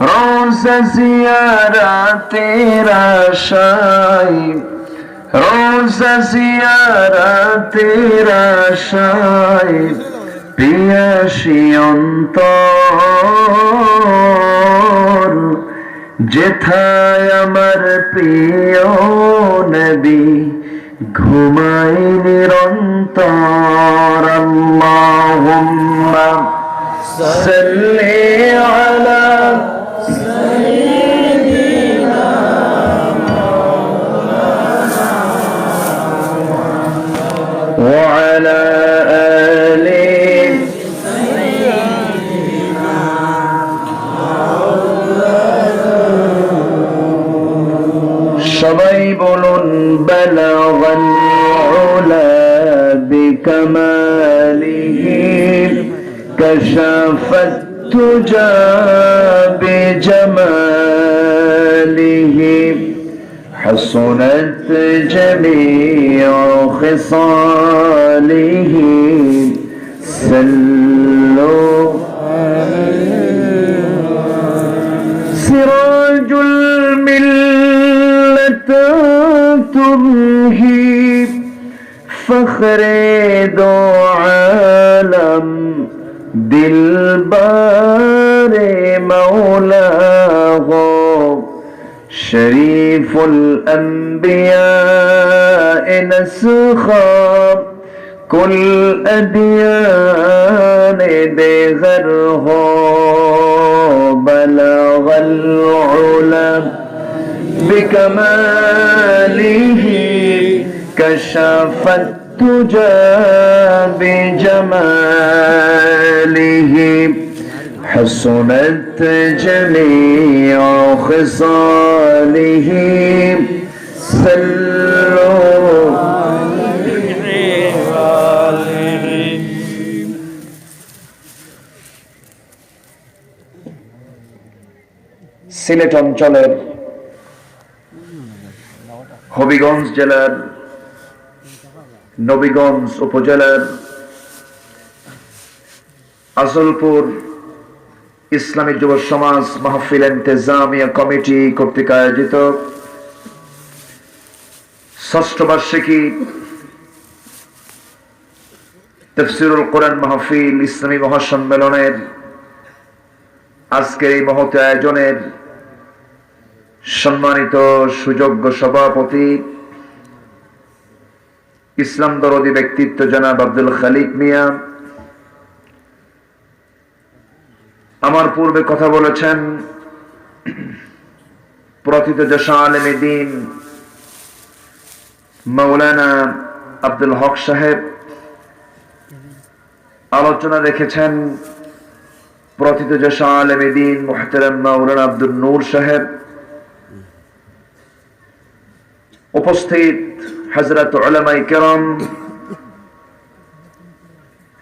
रोज़ ज़ियारतेर आशाय रोज़ ज़ियारतेर आशाय पियासी অন্তর যেথায় আমার প্রিয় নবী ঘুমায় নিরন্তর আল্লাহুম্মা সাল্লি আলা সাইয়্যিদিনা ওয়া আলা আলি সাইয়্যিদিনা সবাই বলুন বালাগাল উলা বিকামালিহি كشف التجى بجماله حسنت جميع خصاله صلوا سراج الملة تمهي فخر دو عالم दिलबार मौला हो शरीफुल अंबिया नस्खा कुल अदियान देगर हो बलगल उला बिकमालिही कशफत तुजा بجماله حسنت جميع خصاله صلوا সিলেট অঞ্চলের হবিগঞ্জ জেলার নবীগঞ্জ উপজেলার আসলপুর ইসলামী যুব সমাজ মাহফিল ইন্তেজামিয়া কমিটি কর্তৃক আয়োজিত ষষ্ঠ বার্ষিকী তাফসীরুল কোরআন মাহফিল ইসলামী মহাসম্মেলনের আজকের এই মহৎ আয়োজনের সম্মানিত সুযোগ্য সভাপতি ইসলাম দরদি ব্যক্তিত্ব জনাব আব্দুল খালিক মিয়া আমার পূর্বে কথা বলেছেন প্রথিতযশা আলেম দ্বীন মাওলানা আব্দুল হক সাহেব আলোচনা রেখেছেন প্রথিতযশা আলেম দ্বীন মুহতারাম মাওলানা আব্দুল নূর সাহেব উপস্থিত হযরত উলামায়ে কেরাম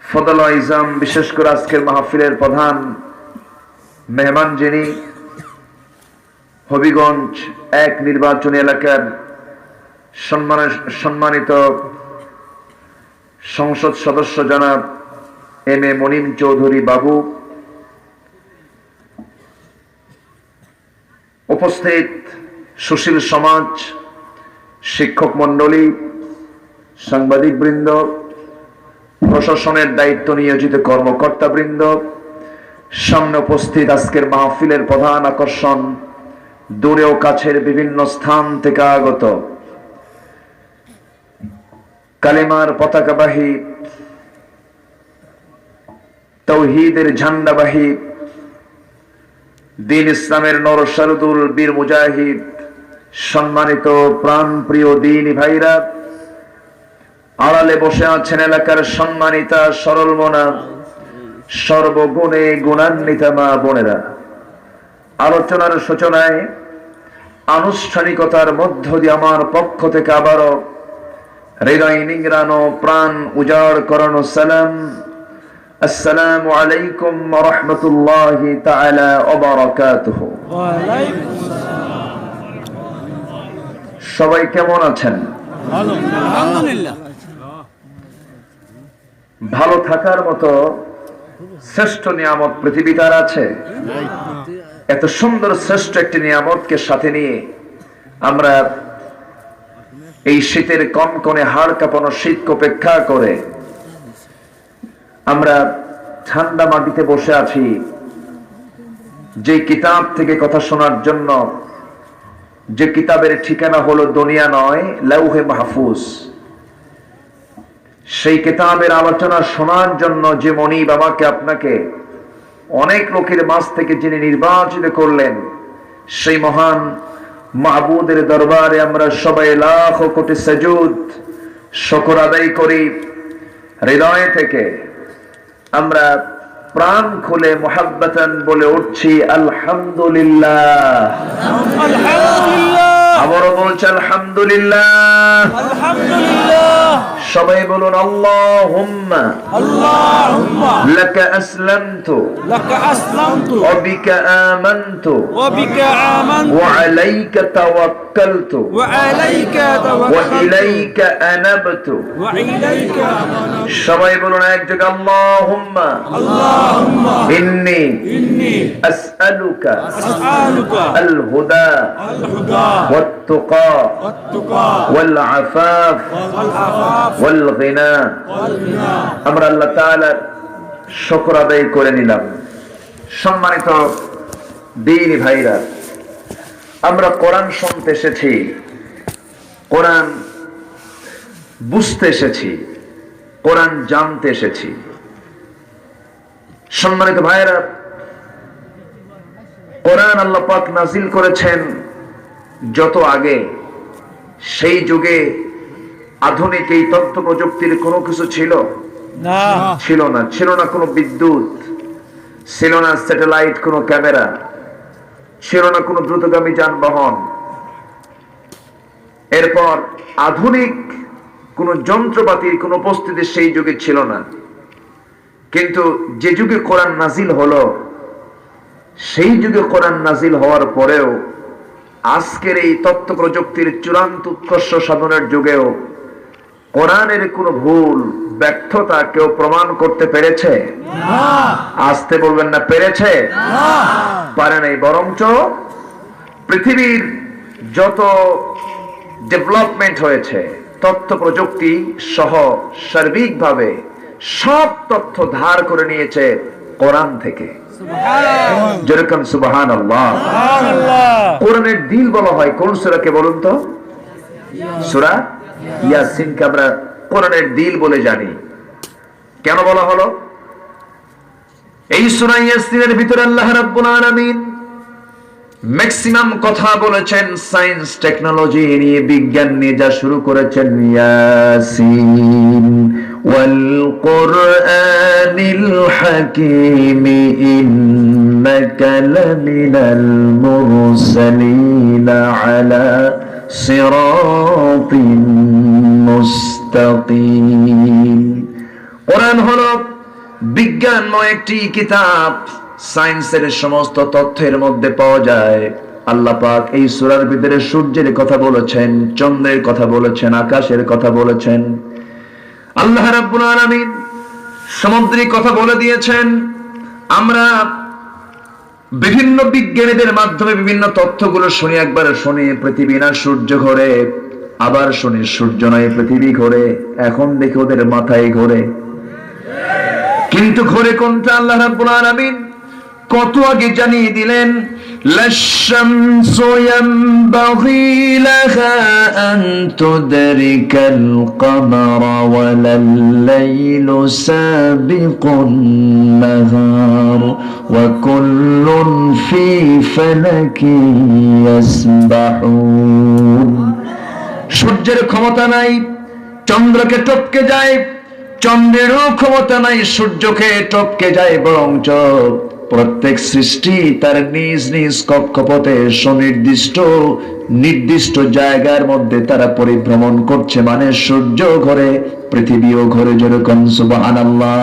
ফদল ইজাম বিশেষ করে আজকের মাহফিলের প্রধান মেহমান যিনি হবিগঞ্জ এক নির্বাচনী এলাকার সম্মানিত সংসদ সদস্য জনাব এম এ মনিম চৌধুরী বাবু উপস্থিত সুশীল সমাজ শিক্ষক মণ্ডলী সাংবাদিক বৃন্দ প্রশাসনের দায়িত্ব নিয়োজিত কর্মকর্তা বৃন্দ সামনে উপস্থিত আজকের মাহফিলের প্রধান আকর্ষণ দূরে ও কাছের বিভিন্ন স্থান থেকে আগত কালেমার পতাকাবাহী তাওহীদের ঝান্ডাবাহী দ্বীন ইসলামের নরসারুদুল বীর মুজাহিদ সম্মানিত প্রাণ প্রিয় দ্বীনি ভাইরা আড়ালে বসে আছেন এলাকার সম্মানিতা সরল মনা সর্বগুণে গুণান্বিতা মা বোনেরা আলোচনার সূচনায় আনুষ্ঠানিকতার মধ্য দিয়ে আমার পক্ষ থেকে আবারও হৃদয় নিংড়ানো প্রাণ উজাড় করানো সালাম আসসালামু আলাইকুম ওয়া রাহমাতুল্লাহি তাআলা ওয়া বারাকাতুহু। ওয়া আলাইকুম আসসালাম। সবাই কেমন আছেন? আলহামদুলিল্লাহ। ভালো থাকার মতো শ্রেষ্ঠ নিয়ামত পৃথিবীতে আর আছে? এত সুন্দর শ্রেষ্ঠ একটি নিয়ামতকে সাথে নিয়ে আমরা এই শীতের কনকনে হাড় কাঁপানো শীতকে উপেক্ষা করে আমরা ঠান্ডা মাটিতে বসে আছি যে কিতাব থেকে কথা শোনার জন্য, যে কিতাবের ঠিকানা হলো দুনিয়া নয়, লাউহে মাহফুজ। সেই কিতাবের আলোচনা শোনার জন্য যে মনিব আমাকে আপনাকে অনেক লোকের মাঝ থেকে যিনি নির্বাচিত করলেন, সেই মহান মাহবুদের দরবারে আমরা সবাই লাখ কোটি সাজুদ শুকর আদায় করি। হৃদয় থেকে আমরা প্রাণ খুলে মুহাব্বতান বলে উঠছি আলহামদুলিল্লাহ। আবারও বলছি আলহামদুলিল্লাহ। সবাই বলুন আল্লাহুম্মা লাকা আসলামতু ওয়া বিকা আমানতু ওয়া আলাইকা তাওয়াক্কালতু ওয়া ইলাইকা আনাবতু। সবাই বলুন একযোগে আল্লাহুম্মা ইন্নী আসআলুকা আল হুদা ওয়াত তুকা ওয়াল আফাফ ওয়াল গিনা। আমরা আল্লাহ তাআলার শুকর আদায় করে নিলাম। সম্মানিত দ্বীনী ভাইরা, আমরা কোরআন শুনতে এসেছি, কোরআন বুঝতে এসেছি, কোরআন জানতে এসেছি। সম্মানিত ভাইরা, কোরআন আল্লাহ পাক নাজিল করেছেন যত আগে, সেই যুগে আধুনিক এই তথ্য প্রযুক্তির কোনো কিছু ছিল না, ছিল না কোনো বিদ্যুৎ, ছিল না স্যাটেলাইট, কোনো ক্যামেরা, ছিল না কোনো দ্রুতগামী যানবাহন। এরপর আধুনিক কোন যন্ত্রপাতির কোন উপস্থিতি সেই যুগে ছিল না। কিন্তু যে যুগে কোরআন নাজিল হলো, সেই যুগে কোরআন নাজিল হওয়ার পরেও আজকের এই তথ্য প্রযুক্তির চূড়ান্ত উৎকর্ষ সাধনের যুগেও কোরআনের কোন ভুল ব্যর্থতা কেউ প্রমাণ করতে পেরেছে? আসতে বলবেন না, পেরেছে? পারে নাই। বরঞ্চ পৃথিবীর যত ডেভেলপমেন্ট হয়েছে, তথ্য প্রযুক্তি সহ সার্বিকভাবে সব তথ্য ধার করে নিয়েছে কোরআন থেকে। যেরকম সুবহানাল্লাহ। কোরআনের দিল বলা হয় কোন সূরাকে বলুন তো? সূরা ইয়াসিনকে আমরা কোরআনের দিল বলে জানি। কেন বলা হলো? এই সূরা ইয়াসিনের ভিতরে আল্লাহ রাব্বুল আলামিন ম্যাক্সিমাম কথা বলেছেন সায়েন্স টেকনোলজি নিয়ে, বিজ্ঞান নিয়ে যা শুরু করেছেন। ইয়াসিন ওয়াল কুরআনিল হাকীম ইন্নাকা লামিনাল মুরসালিন আলা সিরাতিন মুস্তাকিম। কোরআন হলো বিজ্ঞানময় একটি কিতাব। সায়েন্সের সমস্ত তথ্যের মধ্যে পাওয়া যায়। আল্লাহ পাক এই সূরার ভিতরে সূর্যের কথা বলেছেন, চন্দ্রের কথা বলেছেন, আকাশের কথা বলেছেন। আল্লাহ রাব্বুল আলামিন সমুদ্রের কথা বলে দিয়েছেন। আমরা বিভিন্ন বিজ্ঞানীদের মাধ্যমে বিভিন্ন তথ্যগুলো শুনি। একবার শুনি পৃথিবী না সূর্য ঘোরে, আবার শুনি সূর্য নয় পৃথিবী ঘোরে, এখন দেখি ওদের মাথায় ঘোরে। কিন্তু ঘোরে কোনটা? আল্লাহ রাব্বুল আলামিন কত আগে জানিয়ে দিলেন, লাশ-শামসু ইয়ানবাগি লাহা আন তুদরিকাল কমারা ওয়ালাল-লাইলু সাবিকুন নাহার ওয়া কুল্লুন ফি ফালাকিন ইয়াসবাহুন। সূর্যের ক্ষমতা নাই চন্দ্রকে টপকে যায়, চন্দ্রেরও ক্ষমতা নাই সূর্যকে টপকে যায়, বরঞ্চ প্রত্যেক সৃষ্টি তার নিজ নিজ কক্ষপথে সুনির্দিষ্ট নির্দিষ্ট জায়গার মধ্যে তারা পরিভ্রমণ করছে। মানে সূর্য ঘোরে, পৃথিবীও ঘোরে। যেরকম সুবহানাল্লাহ।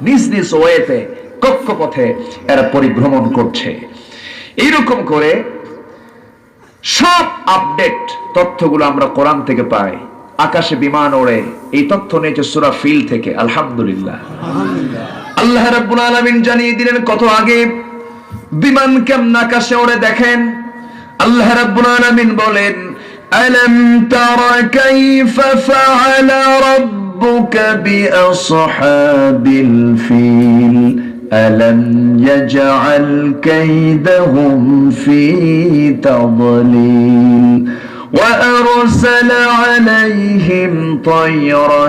নিজ নিজ ওয়েতে, কক্ষপথে এরা পরিভ্রমণ করছে। এইরকম করে সব আপডেট তথ্যগুলো আমরা কোরআন থেকে পাই। আকাশে বিমান ওড়ে, এই তথ্য নিয়েছে সূরা ফিল থেকে। আলহামদুলিল্লাহ, আল্লাহ রাব্বুল আলামিন জানিয়ে দিলেন কত আগে বিমান কেমন আকাশে ওড়ে। দেখেন আল্লাহ রাব্বুল আলামিন বলেন, আলাম তারা কাইফা ফাআলা রাব্বুকা বিআসহাবিল ফিল আলাম ইয়াজআল কাইদাহুম ফি তাদলিল وأرسل عليهم طيرا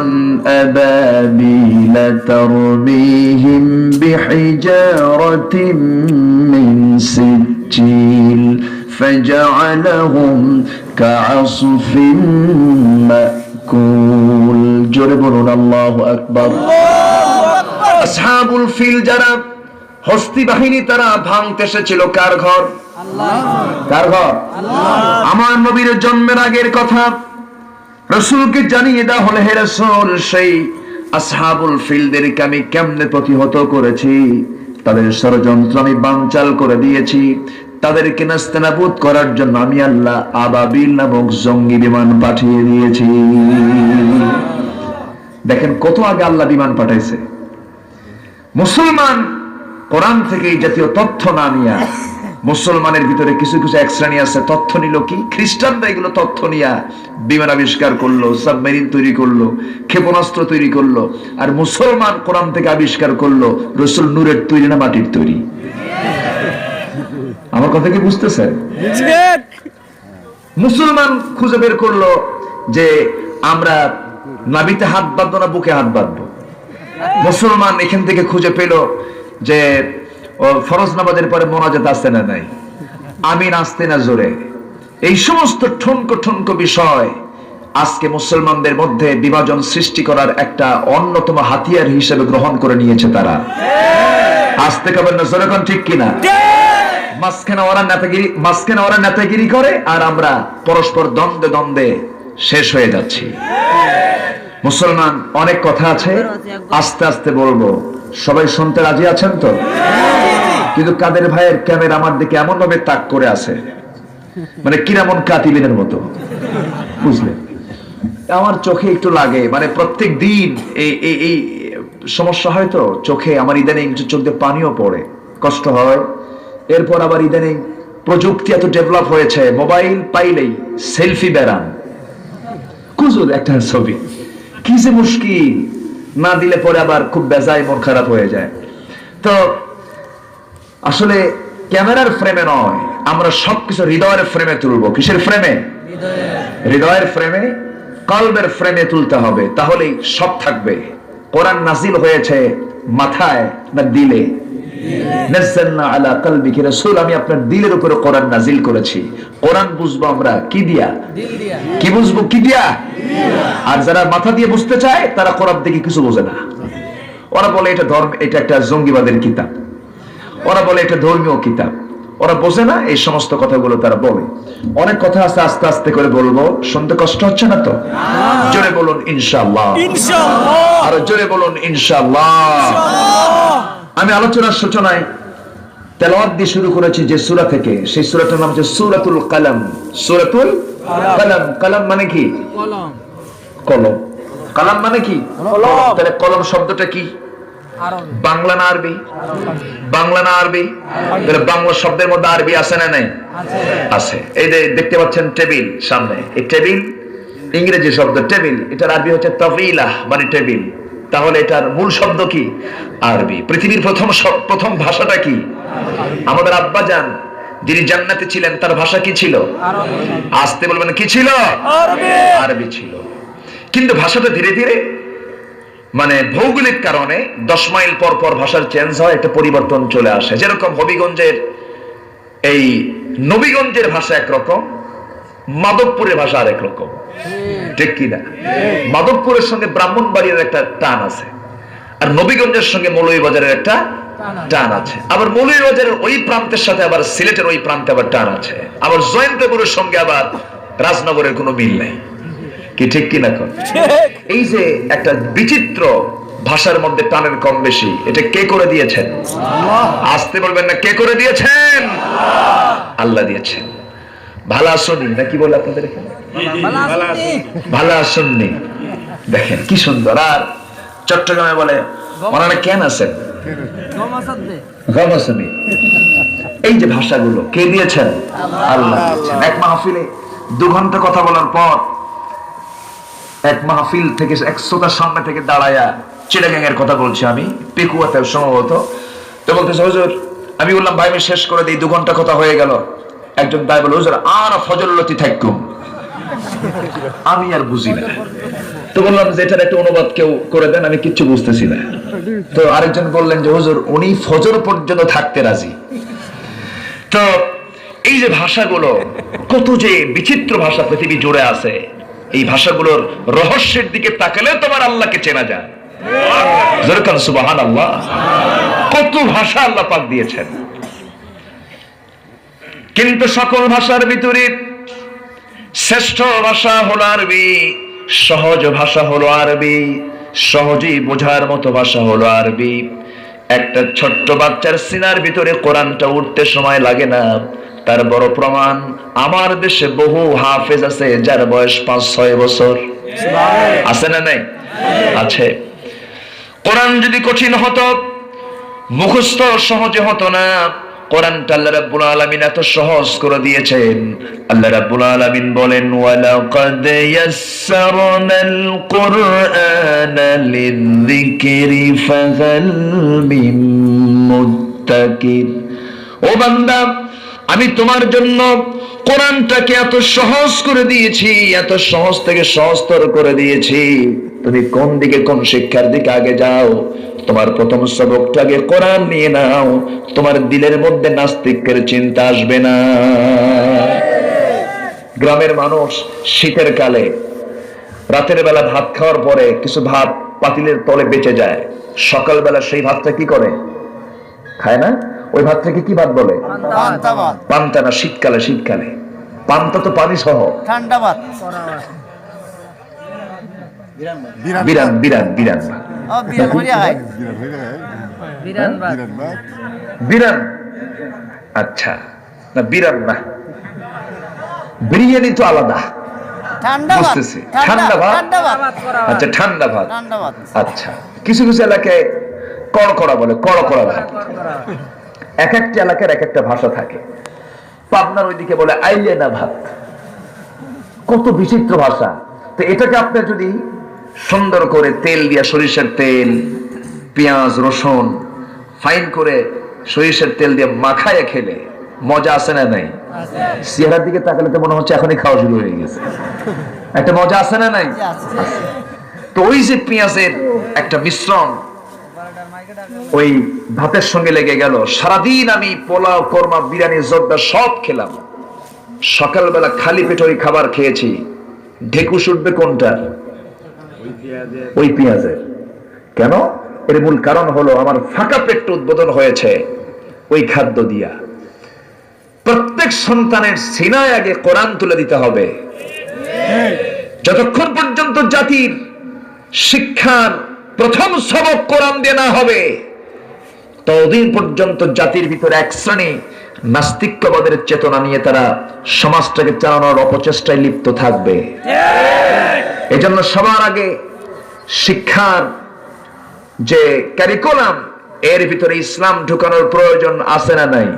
أبابيل ترميهم بحجارة من سجيل فجعلهم كعصف مأكول جربون الله أكبر أصحاب الفيل جرب হস্তি বাহিনী তারা ভাঙতে এসেছিল কার ঘর? কার ঘর? আমার নবীর জন্মের আগের কথা রাসূলকে জানিয়ে দেওয়া হলো, হে রাসূল, সেই আসহাবুল ফিলদেরকে আমি কেমনে প্রতিহত করেছি, তাদের ষড়যন্ত্র আমি বানচাল করে দিয়েছি, তাদেরকে নাস্তানাবুদ করার জন্য আমি আল্লাহ আবাবিল নামক জঙ্গি বিমান পাঠিয়ে দিয়েছি। দেখেন কত আগে আল্লাহ বিমান পাঠাইছে। মুসলমান কোরআন থেকে এই জাতীয় তথ্য না নিয়া, মুসলমানের ভিতরে কিছু কিছু এক শ্রেণী আছে, তথ্য নিল কি, খ্রিস্টানরা এগুলো তথ্য নিয়া বিমান আবিষ্কার করলো, সাবমেরিন তৈরি করলো, ক্ষেপণাস্ত্র তৈরি করলো, আর মুসলমান কোরআন থেকে আবিষ্কার করলো রাসূল নূরের তৈরি না মাটির তৈরি। আমার কথা কি বুঝতেছেন? মুসলমান খুঁজে বের করলো যে আমরা নাভিতে হাত বাঁধবো না বুকে হাত বাঁধবো। মুসলমান এখান থেকে খুঁজে পেল যে ফরজ নামাজের পরে মোনাজাত আসতে না নাই, আমিন আসতে না জোরে। এই সমস্ত ঠুনকো ঠুনকো বিষয় আজকে মুসলমানদের মধ্যে বিভাজন সৃষ্টি করার একটা অন্যতম হাতিয়ার হিসেবে গ্রহণ করে নিয়েছে তারা। আসতে কবেন না জোরে, কোন ঠিক কিনা? মাঝখানে ওরা নেতাগিরি করে আর আমরা পরস্পর দ্বন্দ্বে দ্বন্দ্বে শেষ হয়ে যাচ্ছি। মুসলমান অনেক কথা আছে, আস্তে আস্তে বলবো, সবাই শুনতে রাজি আছেন তো? কিন্তু কাদের ভাইয়ের ক্যামেরা আমার দিকে এমন ভাবে তাক করে আছে, মানে কিরামন কাতিবিনের মতো, বুঝলেন? আমার চোখে একটু লাগে, মানে প্রত্যেক দিন এই সমস্যা হয় তো চোখে আমার, ইদানিং চোখ দিয়ে পানিও পড়ে, কষ্ট হয়। এরপর আবার ইদানিং প্রযুক্তি এত ডেভেলপ হয়েছে, মোবাইল পাইলেই সেলফি বেরান, কুজুর একটা ছবি, কি যে মুশকিল, না দিলে পরে আবার খুব বেজায় মন খারাপ হয়ে যায়। তো আসলে ক্যামেরার ফ্রেমে নয়, আমরা সবকিছু হৃদয়ের ফ্রেমে তুলবো। কিসের ফ্রেমে? হৃদয়ের ফ্রেমে, কলবের ফ্রেমে তুলতে হবে, তাহলেই সব থাকবে। কোরআন নাজিল হয়েছে মাথায় না দিলে? নাযালনা আলা কলবিকি, রাসূল আমি আপনার দিলের উপরে কোরআন নাজিল করেছি। কোরআন বুঝবো আমরা কি দিয়া? দিল দিয়া। কি বুঝবো? কি দিয়া? আর যারা মাথা দিয়ে বুঝতে চায় তারা কোরআন থেকে কিছু বোঝে না। ওরা বলে এটা ধর্ম, এটা একটা জঙ্গিবাদের কিতাব, ওরা বলে এটা ধর্মীয় কিতাব, ওরা বোঝে না। এই সমস্ত কথাগুলো তারা বলে। অনেক কথা আছে, আস্তে আস্তে করে বলবো, শুনতে কষ্ট হচ্ছে না তো? জোরে বলুন ইনশাআল্লাহ। ইনশাআল্লাহ। আর জোরে বলুন ইনশাআল্লাহ। আমি আলোচনার সূচনায় তেলাওয়াত দিয়ে শুরু করেছি যে সূরা থেকে, সেই সূরাটার নাম হচ্ছে সূরাতুল কালাম। সূরাতুল কালাম। কালাম মানে কি? কলম। কলম। কালাম মানে কি? কলম। তাহলে কলম শব্দটা কি? আরবি। বাংলা না আরবি? বাংলা না আরবি? তাহলে বাংলা শব্দের মধ্যে আরবি আছে না নাই? আছে। এই যে দেখতে পাচ্ছেন টেবিল সামনে, এই টেবিল ইংরেজি শব্দ টেবিল, এটার আরবি হচ্ছে তাফিলাহ, মানে টেবিল। তাহলে এটার মূল শব্দ কি? আরবি। পৃথিবীর প্রথম ভাষাটা কি? আমাদের আব্বাজান যিনি জান্নাতে ছিলেন তার ভাষা কি ছিল? আরবি। আসতে বলবেন, কি ছিল? আরবি। আরবি ছিল। কিন্তু ভাষাটা ধীরে ধীরে, মানে ভৌগোলিক কারণে 10 মাইল পর পর ভাষার চেঞ্জ হয়, একটা পরিবর্তন চলে আসে। যেরকম হবিগঞ্জের এই নবীগঞ্জের ভাষা একরকম, মাধবপুরের ভাষা আরেক রকম, ঠিক কিনা? মাধবপুরের সঙ্গে ব্রাহ্মণবাড়িয়ার একটা টান আছে, আর নবীগঞ্জের সঙ্গে মৌলভীবাজারের একটা টান আছে, আবার মৌলভীবাজারের ওই প্রান্তের সাথে আবার সিলেটের ওই প্রান্তে আবার টান আছে, আবার জয়ন্তপুরের সঙ্গে আবার রাজনগরের কোনো মিল নেই। কি ঠিক কিনা? এই যে একটা বিচিত্র ভাষার মধ্যে টানের কম বেশি, এটা কে করে দিয়েছেন? আসতে বলবেন না, কে করে দিয়েছেন? আল্লাহ দিয়েছেন। ভালো শুনি না কি বলে আপনাদের এখানে? ভালো আসেননি। দেখেন কি সুন্দর। আর চট্টগ্রামে বলে ওনারা কেন আছেন, এই যে ভাষাগুলো কে দিয়েছেন? আল্লাহ দিয়েছেন। এক মাহফিলে 2 ঘন্টা কথা বলার পর এক মাহফিল থেকে এক শ্রোতার সামনে থেকে দাঁড়ায়া চিটাগাং এর কথা বলছি আমি, পেকুয়াতে সম্ভবত। তো বলতেছে হুজুর, আমি বললাম ভাই আমি শেষ করে দিই, 2 ঘন্টা কথা হয়ে গেল। একজন তাই বলে হুজুর আর ফজলতি থাকুম, আমি আর বুঝি না। তো বললাম যে এটার একটা অনুবাদ কেউ করে দেন, আমি কিচ্ছু বুঝতেছি না। তো আরেকজন বললেন যে হুজুর উনি ফজর পর্যন্ত থাকতে রাজি। তো এই যে ভাষাগুলো, কত যে বিচিত্র ভাষা পৃথিবী জুড়ে আছে, এই ভাষাগুলোর রহস্যের দিকে তাকালে তোমার আল্লাহকে চেনা যায়। যেরকম সুবহানাল্লাহ, কত ভাষা আল্লাহ পাক দিয়েছেন। কিন্তু সকল ভাষার ভিতরে শ্রেষ্ঠ ভাষা হলো আরবি, সহজ ভাষা হলো আরবি, সহজেই বোঝার মতো ভাষা হলো আরবি। একটা ছোট্ট বাচ্চার সিনার ভিতরে কোরআনটা উঠতে সময় লাগে না। তার বড় প্রমাণ আমার দেশে বহু হাফেজ আছে যার বয়স 5-6 বছর। আছে না নাই? আছে। কোরআন যদি কঠিন হতো, মুখস্থ সহজে হতো না। কোরআনটা আল্লাহ রাব্বুল আলামিন এত সহজ করে দিয়েছেন। আল্লাহ রাব্বুল আলামিন বলেন ওয়ালাকাদ ইয়াসসারনাল কুরআনা লিযিকরি ফাহাল মিন মুত্তাকির। ও বান্দা, আমি তোমার জন্য কোরআনটাকে এত সহজ করে দিয়েছি, এত সহজ থেকে সহজতর করে দিয়েছি। তুমি কোন দিকে, কোন শিক্ষার দিকে আগে যাও? তোমার প্রথম সবকটাকে কোরআন নিয়ে নাও, তোমার দিলের মধ্যে নাস্তিকের চিন্তা আসবে না। গ্রামের মানুষ শীতের কালে রাতের বেলা ভাত খাওয়ার পরে কিছু ভাত পাতিলের তলে বেঁচে যায়, সকালবেলা সেই ভাতটা কি করে? খায় না? ওই ভাতটাকে কি ভাত বলে? পান্তা না, শীতকালে। শীতকালে পান্তা তো পানি সহ, ঠান্ডা ভাত, বিরান বিরান বিরান বিরান। আচ্ছা, না বিরান না, বিরিয়ানি তো আলাদা। বুঝতেছি, ঠান্ডা ভাত। আচ্ছা, ঠান্ডা ভাত। আচ্ছা, কিছু কিছু এলাকায় কড়কড়া বলে, কড়কড়া ভাত। এক একটা এলাকার এক একটা ভাষা থাকে। পাবনার ওইদিকে বলে আইলেনা ভাত। কত বিচিত্র ভাষা। তো এটাকে আপনি যদি সুন্দর করে তেল দিয়া, সরিষার তেল, পেঁয়াজ, রসুন ফাইন করে সরিষার তেল দিয়ে মাখায় খেলে মজা আছে না নাই? চেহারার দিকে তাকালে তো মনে হচ্ছে এখনই খাওয়া শুরু হয়ে গেছে। একটা মজা আছে না নাই? তো ওই যে পেঁয়াজের একটা মিশ্রণ ওই ভাতের সঙ্গে লেগে গেল। সারাদিন আমি পোলাও, কোরমা, বিরিয়ানি, জর্দা সব খেলাম। সকালবেলা খালি পেটে ওই খাবার খেয়েছি। ঢেকুশ উঠবে কোনটার? ওই পেঁয়াজের। কেন? এর মূল কারণ হলো আমার ফাঁকা পেটটা উদ্বোধন হয়েছে ওই খাদ্য দিয়া। প্রত্যেক সন্তানের সিনায় আগে কোরআন তুলে দিতে হবে। যতক্ষণ পর্যন্ত জাতির শিক্ষার প্রথম সবক কোরআন দিয়ে না হবে, ততদিন পর্যন্ত জাতির ভিতরে এক শ্রেণী নাস্তিক্যবাদের চেতনা নিয়ে তারা সমাজটাকে চালানোর অপচেষ্টায় লিপ্ত থাকবে। এজন্য সবার আগে শিক্ষার যে ক্যারিকুলাম, এর ভিতরে ইসলাম ঢুকানোর প্রয়োজন আছে না নাই?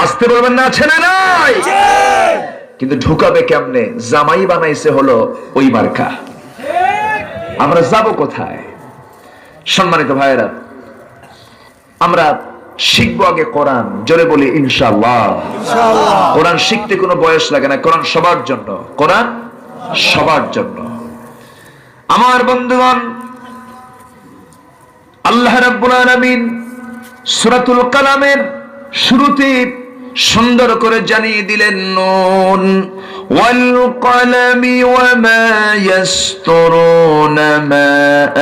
আসতে বলবেন না, আছে না নাই? কিন্তু ঢুকাবে কেমনে? জামাই বানাইছে হলো ওই মার্কা। আমরা যাব কোথায়? সম্মানিত ভাইয়েরা, আমরা শিখবো আগে কোরআন। জোরে বলি ইনশাআল্লাহ। কোরআন শিখতে কোনো বয়স লাগে না। কোরআন সবার জন্য, কোরআন সবার জন্য। আমার বন্ধুগণ, আল্লাহ রাব্বুল আলামিন সূরাতুল কালামের শুরুতে সুন্দর করে জানিয়ে দিলেন, নুন ওয়াল কলামি ওয়া মা ইয়াসতুরুনা মা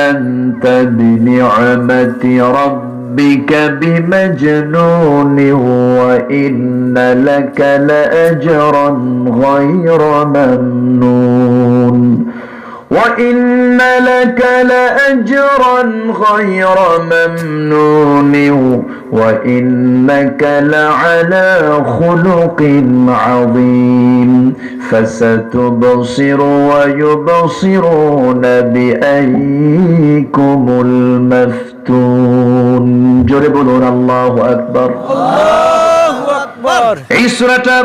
আনতা বিনি'মাতি রাব্বিকা বিমাজনুন ওয়া ইন্না লাকা লাআজরান গায়রা মামনুন وإن لك لأجرا غير ممنون وإنك لعلى خلق عظيم فستبصر ويبصرون بأيكم المفتون জোরে বলুন আল্লাহু আকবার। আল্লাহু আকবার। এই সূরাটা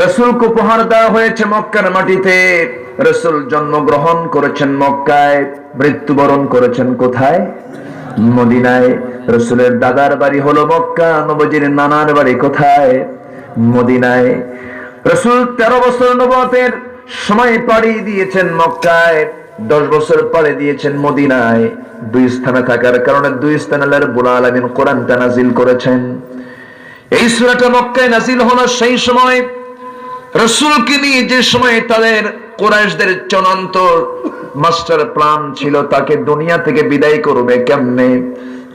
রাসূলকে উপহার দেওয়া হয়েছে মক্কার মাটিতে। রাসূল জন্মগ্রহণ করেছেন মক্কায়, মৃত্যুবরণ করেছেন কোথায়? মদিনায়। রাসূলের দাদার বাড়ি হলো মক্কা, নবীজির নানার বাড়ি কোথায়? মদিনায়। রাসূল 13 বছর নবুয়তের সময় পাড়ি দিয়েছেন মক্কায়, 10 বছর পাড়ি দিয়েছেন মদিনায়। দুই স্থানে থাকার কারণে দুই স্থানে আল্লাহ রাব্বুল আলামিন কোরআনটা নাযিল করেছেন। এই সূরাটা মক্কায় নাযিল হলো সেই সময় রাসূলকে নিয়ে, যে সময় তাদের কুরাইশদের চূড়ান্ত মাস্টার প্ল্যান ছিল তাকে দুনিয়া থেকে বিদায় করবে কেমনে।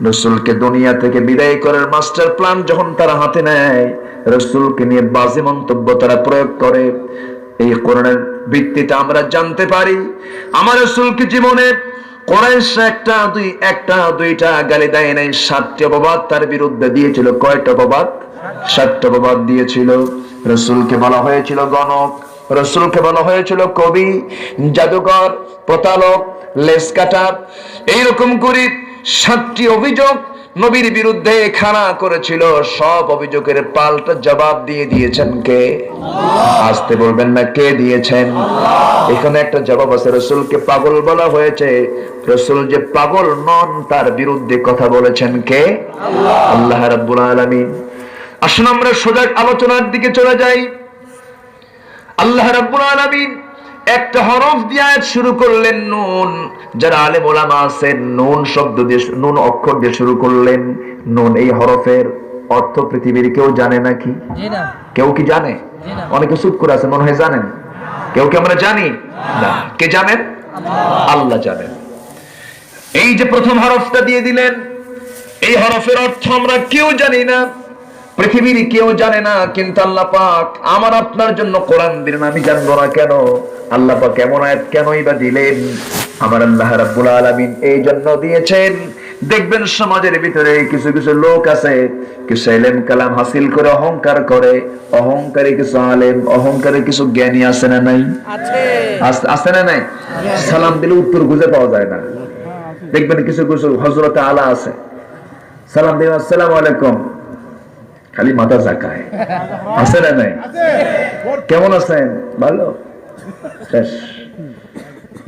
রাসূলকে দুনিয়া থেকে বিদায় করার মাস্টার প্ল্যান যখন তারা হাতে নেয়, রাসূলকে নিয়ে বাজে মন্তব্য তারা প্রয়োগ করে। এই কোরআনের ভিত্তিতে আমরা জানতে পারি আমার রাসূলকে জীবনে কুরাইশ একটা দুইটা গালি দেয় নাই, 7টি অপবাদ তার বিরুদ্ধে দিয়েছিল। কয়টা অপবাদ? 7টা অপবাদ দিয়েছিল। রাসূলকে বলা হয়েছিল গণক, রাসূলকে বলা হয়েছিল কবি, জাদুকর, প্রতারক, লেসকাটা। এইরকম করে 7টি অভিযোগ নবীর বিরুদ্ধে খাড়া করেছিল। সব অভিযোগের পাল্টা জবাব দিয়েছেন কে? আসতে বলবেন না, কে দিয়েছেন? এখানে একটা জবাব আছে। রাসূলকে পাগল বলা হয়েছে, রাসূল যে পাগল নন তার বিরুদ্ধে কথা বলেছেন কে? আল্লাহ রাব্বুল আলামিন। আসুন আমরা সোজা আলোচনার দিকে চলে যাই। আল্লাহ রাব্বুল আলামিন একটা হরফ দিয়ে আয়াত শুরু করলেন, নুন। যারা আলেম ওলামা আছেন নুন শব্দ দিয়ে, নুন অক্ষর দিয়ে শুরু করলেন। নুন এই হরফের অর্থ পৃথিবীর কেউ জানে নাকি? কেউ কি জানে? অনেকে চুপ করে আছে, মনে হয় জানেন। কেউ কি আমরা জানি না? কে জানেন? আল্লাহ জানেন। এই যে প্রথম হরফটা দিয়ে দিলেন, এই হরফের অর্থ আমরা কেউ জানি না, পৃথিবীর কেউ জানে না, কিন্তু আল্লাহ পাক আমার আপনার জন্য কোরআন দিলেন। আমি জানবো না কেন? আল্লাহ পাক এমন আয়াত কেনই বা দিলেন? আমার আল্লাহ রাব্বুল আলামিন এই জন্য দিয়েছেন। দেখবেন সমাজের ভিতরে কিছু কিছু লোক আছে, কিছু ইলম কালাম হাসিল করে অহংকার করে। অহংকারী কিছু আলেম, অহংকারী কিছু জ্ঞানী আছে না নাই? আছে না নাই? সালাম দিলে উত্তর খুঁজে পাওয়া যায় না। দেখবেন কিছু কিছু হযরত আলা আছে, সালাম দিলে আসসালামু আলাইকুম, খালি মাথা ঝাঁকায়। আছে না নাই? কেমন আছেন? ভালো। শেষ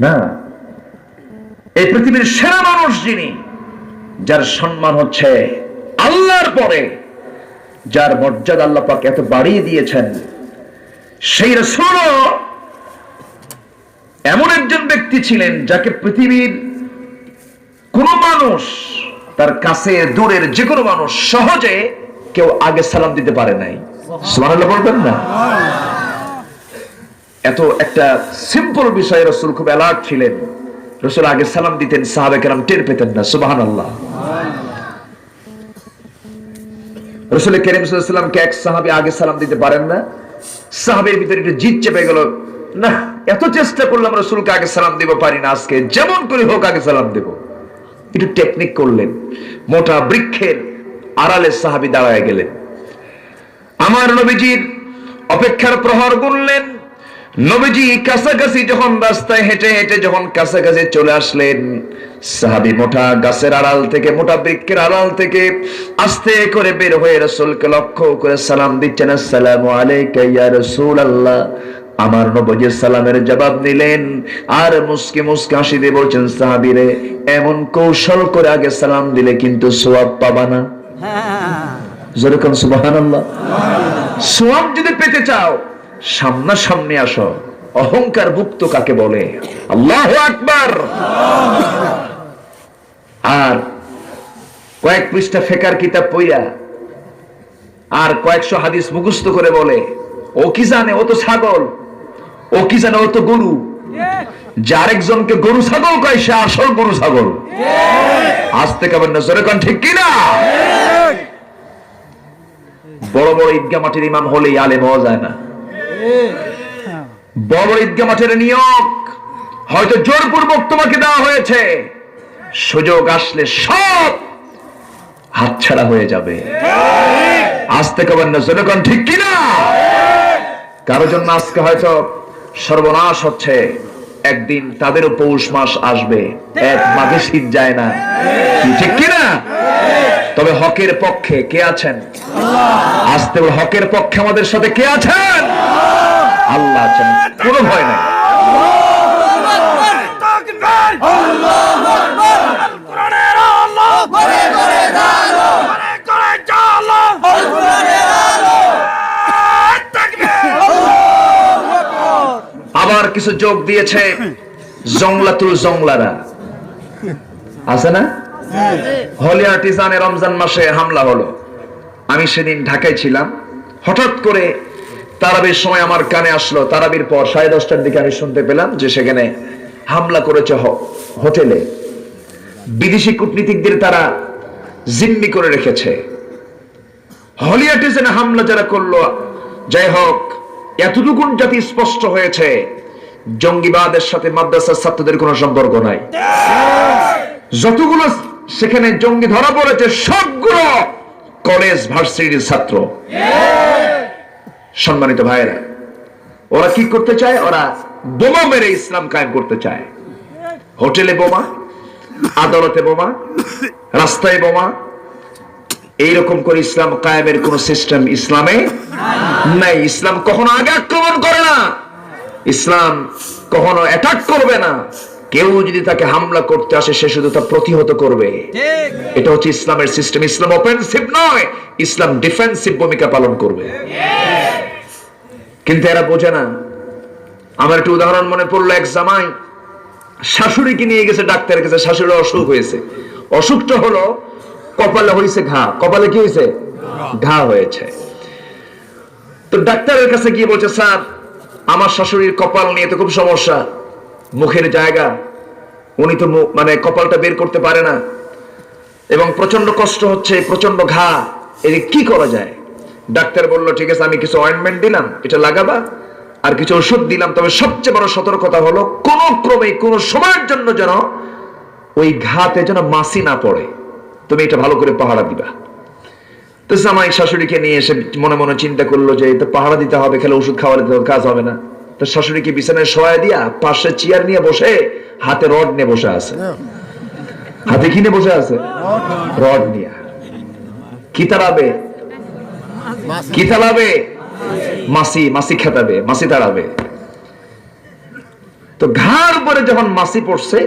না। এই পৃথিবীর সেরা মানুষ যিনি, যার সম্মান হচ্ছে আল্লাহর পরে, যার মর্যাদা আল্লাহ পাক এত বাড়িয়ে দিয়েছেন, সেই রাসূল এমন একজন ব্যক্তি ছিলেন যাকে পৃথিবীর কোন মানুষ, তার কাছে দূরের যে কোনো মানুষ সহজে কেউ আগে সালাম দিতে পারে নাই। সুবহানাল্লাহ বলবেন না? এত একটা সিম্পল বিষয় রাসূল খুব অ্যালার্ট ছিলেন। রাসূল আগে সালাম দিতেন, সাহাবা কেরাম টের পেতেন না। সুবহানাল্লাহ। রাসূল কারীম সাল্লাল্লাহু আলাইহি ওয়াসাল্লামকে এক সাহাবী আগে সালাম দিতে পারেন না। সাহাবীর ভিতরে একটু জিদ চেপে গেল, না এত চেষ্টা করলাম রাসূলকে আগে সালাম দিব, পারি না, আজকে যেমন করে হোক আগে সালাম দেব। একটু টেকনিক করলেন, মোটা বৃক্ষের আড়ালে সাহাবী দাঁড়ায় গেলেন। আমার নবীজির অপেক্ষার প্রহর গুনলেন। নবীজি কাছাকাছি যখন রাস্তায় হেঁটে হেঁটে যখন কাছাকাছি চলে আসলেন, সাহাবী মোটা গাছের আড়াল থেকে, মোটা বৃক্ষের আড়াল থেকে আস্তে করে বের হয়ে রাসূলকে লক্ষ্য করে সালাম দিচ্ছেন, আসসালামু আলাইকা ইয়া রাসূলুল্লাহ। আমার নবীজি সালামের জবাব দিলেন, আর মুস্কি মুস্কি হাসি দিয়ে বলছেন, সাহাবীরে এমন কৌশল করে আগে সালাম দিলে কিন্তু সওয়াব পাবা না। যেরকম সুবহানাল্লাহ। সওয়াব যদি পেতে চাও সামনাসামনি আসো। অহংকার মুক্ত কাকে বলে? আল্লাহু আকবার। আর কয়েক পৃষ্ঠা ফিকহের কিতাব পড়া আর কয়েকশো হাদিস মুখস্থ করে বলে, ও কি জানে, ও তো ছাগল, ও কি জানে, ও তো গরু। যার একজনকে গরু ছাগল কয় সে আসল গরু ছাগল। আজ থেকে আবার নজরে কোন ঠিক কিনা? বড় বড় ঈদগাহ মাঠের ইমাম হলেই আলেম হওয়া যায় না। বড় ঈদগাহ মাঠের নিয়োগ হয়তো জোরপূর্বক তোমাকে দেওয়া হয়েছে, সুযোগ আসলে সব হাতছাড়া হয়ে যাবে। আস্তে কবেন না, জনগণ ঠিক কিনা? কারোর জন্য আজকে হয়তো সর্বনাশ হচ্ছে, একদিন তাদেরও পৌষ মাস আসবে, এক মাঘে শীত যায় না, ঠিক কিনা? তবে হকের পক্ষে কে আছেন? আস্তে বলে, হকের পক্ষে আমাদের সাথে কে আছেন? আল্লাহ আছেন, কোনো ভয় নাই। আবার কিছু যোগ দিয়েছে জংলাতুল জংলারা, আছে না? হলি আর্টিজানে রমজান মাসে হামলা হলো। আমি সেদিন ঢাকায় ছিলাম, হঠাৎ করে তারাবির সময় আমার কানে আসলো, তারাবির পর 10:30টার দিকে আমি শুনতে পেলাম যে সেখানে হামলা করেছে হোটেলে। বিদেশি কূটনীতিকদের তারা জিম্মি করে রেখেছে। হলি আর্টিজানে হামলা যারা করলো, যাই হোক, এতটুকুন জাতি স্পষ্ট হয়েছে, জঙ্গিবাদের সাথে মাদ্রাসার ছাত্রদের কোনো সম্পর্ক নাই। যতগুলো সেখানে জঙ্গি ধরা পড়েছে সবগুলো কলেজ ভার্সিটির ছাত্র। সম্মানিত ভাইয়েরা, ওরা কি করতে চায়? ওরা বোমা মেরে ইসলাম কায়েম করতে চায়। হোটেলে বোমা, আদালতে বোমা, রাস্তায় বোমা, এইরকম করে ইসলাম কায়েমের কোন সিস্টেম ইসলামে নাই। ইসলাম কখনো আগে আক্রমণ করে না, ইসলাম কখনো অ্যাটাক করবে না। কেউ যদি তাকে হামলা করতে আসে, সে শুধু তা প্রতিহত করবে। এটা হচ্ছে ইসলামের সিস্টেম। ইসলাম অফেন্সিভ নয়, ইসলাম ডিফেন্সিভ ভূমিকা পালন করবে। কিন্তু এরা বোঝে না। আমার একটা উদাহরণ মনে পড়লো, এক জামাই শাশুড়িকে নিয়ে গেছে ডাক্তারের কাছে, শাশুড়ির অসুখ হয়েছে। অসুখটা হলো কপালে হয়েছে ঘা। কপালে কি হয়েছে? ঘা হয়েছে। তো ডাক্তারের কাছে গিয়ে বলছে, স্যার আমার শাশুড়ির কপাল নিয়ে তো খুব সমস্যা, মুখের জায়গা, উনি তো মানে কপালটা বের করতে পারে না এবং প্রচন্ড কষ্ট হচ্ছে, প্রচন্ড ঘা, এর কি করা যায়? ডাক্তার বলল, ঠিক আছে, আমি কিছু অয়েন্টমেন্ট দিলাম, এটা লাগাবা, আর কিছু ওষুধ দিলাম, তবে সবচেয়ে বড় সতর্কতা হলো কোন ক্রমে কোন সময়ের জন্য যেন ওই ঘাতে যেন মাছি না পড়ে, তুমি এটা ভালো করে পাহারা দিবা। তো জামাই শাশুড়িকে নিয়ে এসে মনে মনে চিন্তা করলো যে এটা পাহারা দিতে হবে, খেলে ওষুধ খাওয়ালে তো কাজ হবে না। তো শাশুড়িকে বিছানায় শোয়া দিয়া পাশে চেয়ার নিয়ে বসে, হাতে রড নিয়ে বসে আছে। হাতে কি নিয়ে বসে আছে? রড নিয়ে। কি তাড়াবে? কি তাড়াবে? মাছি। মাছি খেতাবে, মাছি তাড়াবে। তো ঘাড় উপরে যখন মাছি পড়ছে,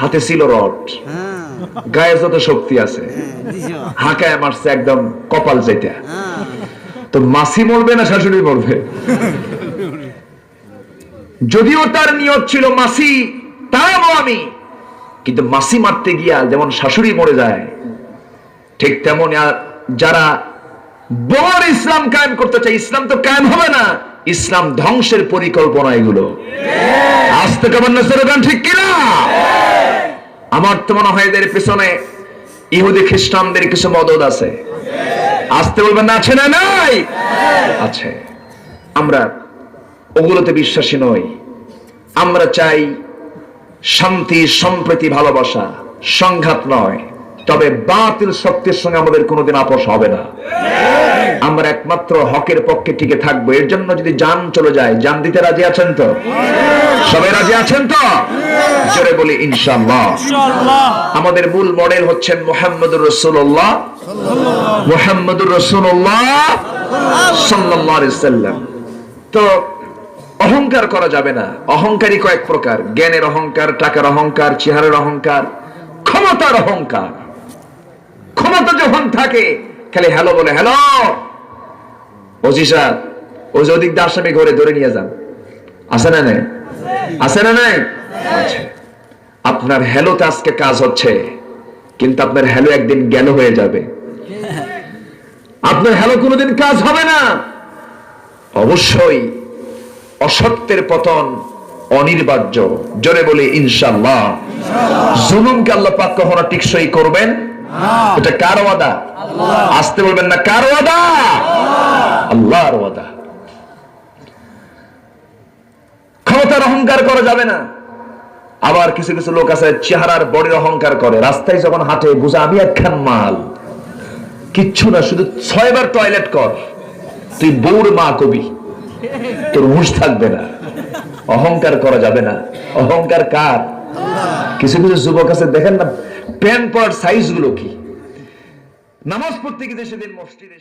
হাতে ছিল রড, গায়ে যত শক্তি আছে, হাঁকায় মারছে একদম কপাল যেটা। তো মাছি মরবে না শাশুড়ি মরবে? যদিও তার নিয়ত ছিল মাছি তাড়াবো আমি, কিন্তু মাছি মারতে গিয়া যেমন শাশুড়ি মরে যায়, ঠিক তেমন যারা বড় ইসলাম কায়েম করতে চায়, ইসলাম তো কায়েম হবে না, ইসলাম ধ্বংসের পরিকল্পনা এগুলো। আস্তে কেমন না, ঠিক কিনা? আমার তো মনে হয় এদের পেছনে ইহুদি খ্রিস্টানদের কিছু মদদ আছে। আসতে বলবেন না, আছে না? নাই, আছে। আমরা ওগুলোতে বিশ্বাসী নই। আমরা চাই শান্তি, সম্প্রীতি, ভালোবাসা, সংঘাত নয়। তবে বাতিল শক্তির সঙ্গে আমাদের কোনোদিন আপোষ হবে না। আমরা একমাত্র হকের পক্ষে টিকে থাকবো। এর জন্য যদি জান চলে যায়, জান দিতে রাজি আছেন তো? সবাই রাজি আছেন তো? জোরে বলি ইনশাআল্লাহ। আমাদের মূল মডেল হচ্ছেন মুহাম্মদুর রাসূলুল্লাহ, মুহাম্মদুর রাসূলুল্লাহ সাল্লাল্লাহু আলাইহি সাল্লাম। তো অহংকার করা যাবে না। অহংকারী কয়েক প্রকার: জ্ঞানের অহংকার, টাকার অহংকার, চেহারার অহংকার, ক্ষমতার অহংকার। ক্ষমতা যখন থাকে, খালি হ্যালো বলে, হ্যালো ওজি সাহেব, ওই যে ওদিক দিয়ে আসামি ঘরে ধরে নিয়ে যান, আছে না নাই? আছে না নাই? আছে। আপনার হ্যালোতে আজকে কাজ হচ্ছে, কিন্তু আপনার হ্যালো একদিন গেল হয়ে যাবে। আপনার হ্যালো কোনোদিন কাজ হবে না। অবশ্যই অসত্যের পতন অনিবার্য। জোরে বলি ইনশাআল্লাহ। জুলুমকে আল্লাহ পাক কখনো টিকসই করবেন না। এটা কার ওয়াদা? আসতে বলবেন না, কার ওয়াদা? আল্লাহর ওয়াদা। ক্ষমতার অহংকার করা যাবে না। আবার কিছু কিছু লোক আছে চেহারার বড় অহংকার করে, রাস্তায় যখন হাঁটে বুঝা আমি একখান মাল, কিচ্ছু না, শুধু 6 বার টয়লেট কর, তুই বউর মা কবি, তোর হুঁশ থাকবে না। অহংকার করা যাবে না। অহংকার কার? কিছু কিছু যুবক আছে দেখেন না প্যান্ট পরার সাইজ গুলো কি, নামাজ পড়তে গিয়ে সেদিন মসজিদে